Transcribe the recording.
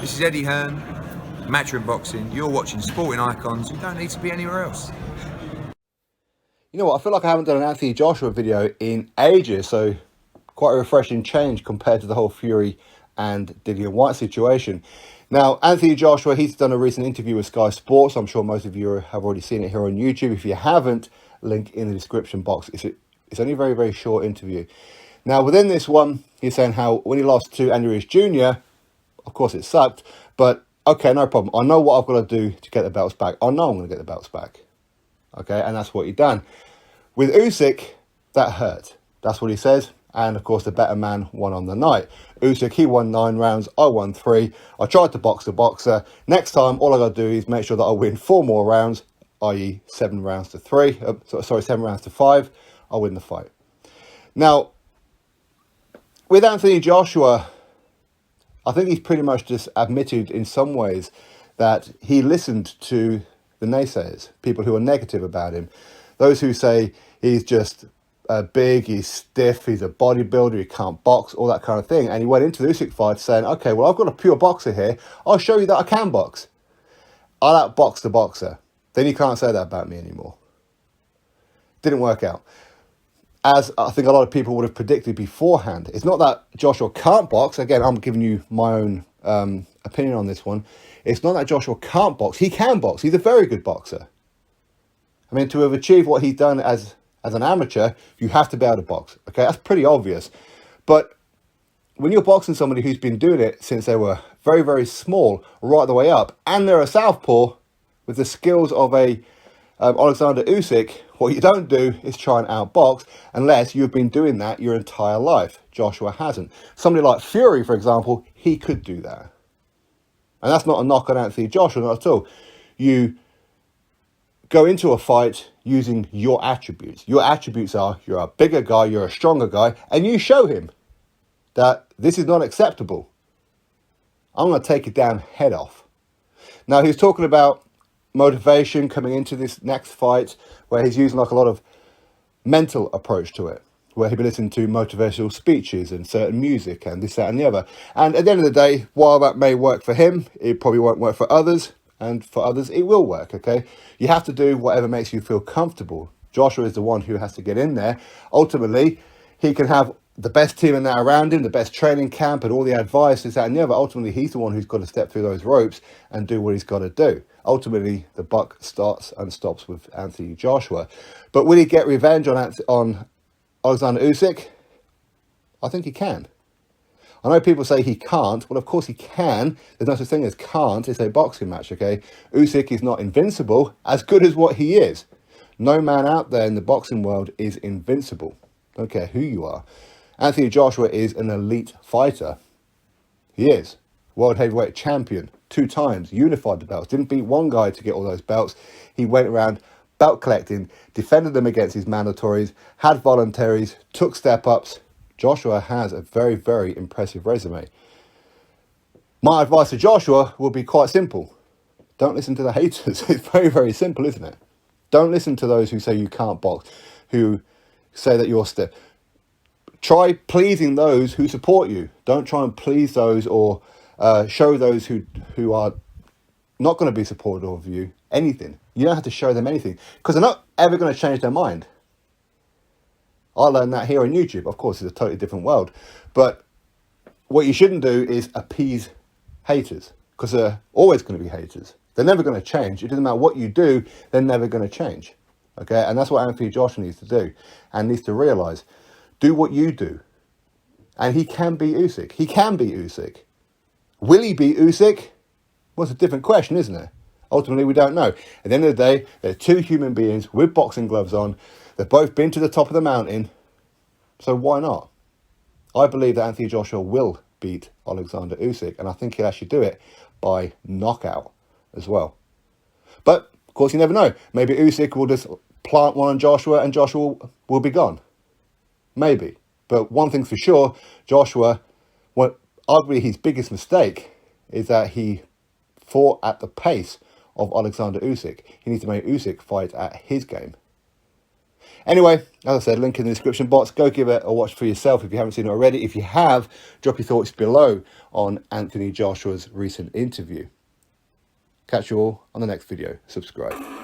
This is Eddie Hearn, Matchroom Boxing. You're watching Sporting Icons. You don't need to be anywhere else. You know what, I feel like I haven't done an Anthony Joshua video in ages, so quite a refreshing change compared to the whole Fury and Dillian White situation. Now, Anthony Joshua, he's done a recent interview with Sky Sports. I'm sure most of you have already seen it here on YouTube. If you haven't, link in the description box. It's only a very, very short interview. Now, within this one, he's saying how when he lost to Andy Ruiz Jr., of course it sucked, but okay, no problem. I know what I've got to do to get the belts back. I know I'm going to get the belts back. Okay, and that's what he done. With Usyk, that hurt. That's what he says. And of course, the better man won on the night. Usyk, he won 9 rounds. I won 3. I tried to box the boxer. Next time, all I got to do is make sure that I win 4 more rounds, i.e. 7 rounds to 7 rounds to 5. I'll win the fight. Now, with Anthony Joshua, I think he's pretty much just admitted in some ways that he listened to the naysayers, people who are negative about him. Those who say he's just big, he's stiff, he's a bodybuilder, he can't box, all that kind of thing. And he went into the Usyk fight saying, okay, well, I've got a pure boxer here. I'll show you that I can box. I'll outbox the boxer. Then you can't say that about me anymore. Didn't work out. As I think a lot of people would have predicted beforehand. It's not that Joshua can't box. Again, I'm giving you my own opinion on this one. It's not that Joshua can't box. He can box. He's a very good boxer. I mean, to have achieved what he's done as an amateur, you have to be able to box. Okay, that's pretty obvious. But when you're boxing somebody who's been doing it since they were very, very small, right the way up, and they're a southpaw with the skills of a Oleksandr Usyk, what you don't do is try and outbox unless you've been doing that your entire life. Joshua hasn't. Somebody like Fury, for example, he could do that. And that's not a knock on Anthony Joshua, not at all. You go into a fight using your attributes. Your attributes are you're a bigger guy, you're a stronger guy, and you show him that this is not acceptable. I'm going to take it down head off. Now, he's talking about motivation coming into this next fight, where he's using like a lot of mental approach to it, where he'll be listening to motivational speeches and certain music and this, that and the other. And at the end of the day, while that may work for him, it probably won't work for others, and for others it will work. Okay, you have to do whatever makes you feel comfortable. Joshua is the one who has to get in there. Ultimately, he can have the best team and that around him, the best training camp and all the advice, this, that and the other. Ultimately, he's the one who's got to step through those ropes and do what he's got to do. Ultimately, the buck starts and stops with Anthony Joshua. But will he get revenge on Oleksandr Usyk? I think he can. I know people say he can't. Well, of course he can. There's no such thing as can't. It's a boxing match, okay? Usyk is not invincible, as good as what he is. No man out there in the boxing world is invincible. Don't care who you are. Anthony Joshua is an elite fighter. He is. World heavyweight champion 2 times, unified the belts. Didn't beat one guy to get all those belts. He went around belt collecting, defended them against his mandatories, had voluntaries, took step-ups. Joshua has a very, very impressive resume. My advice to Joshua will be quite simple. Don't listen to the haters. It's very, very simple, isn't it? Don't listen to those who say you can't box, who say that you're stiff. Try pleasing those who support you. Don't try and please those or show those who are not going to be supportive of you anything. You don't have to show them anything because they're not ever going to change their mind. I learned that here on YouTube. Of course, it's a totally different world. But what you shouldn't do is appease haters because they're always going to be haters. They're never going to change. It doesn't matter what you do, they're never going to change. Okay, and that's what Anthony Joshua needs to do and needs to realise. Do what you do. And he can beat Usyk. He can beat Usyk. Will he beat Usyk? Well, it's a different question, isn't it? Ultimately, we don't know. At the end of the day, they're 2 human beings with boxing gloves on. They've both been to the top of the mountain. So why not? I believe that Anthony Joshua will beat Oleksandr Usyk. And I think he'll actually do it by knockout as well. But, of course, you never know. Maybe Usyk will just plant one on Joshua and Joshua will be gone. Maybe. But one thing's for sure, Joshua, arguably his biggest mistake is that he fought at the pace of Oleksandr Usyk. He needs to make Usyk fight at his game. Anyway, as I said, link in the description box. Go give it a watch for yourself if you haven't seen it already. If you have, drop your thoughts below on Anthony Joshua's recent interview. Catch you all on the next video. Subscribe.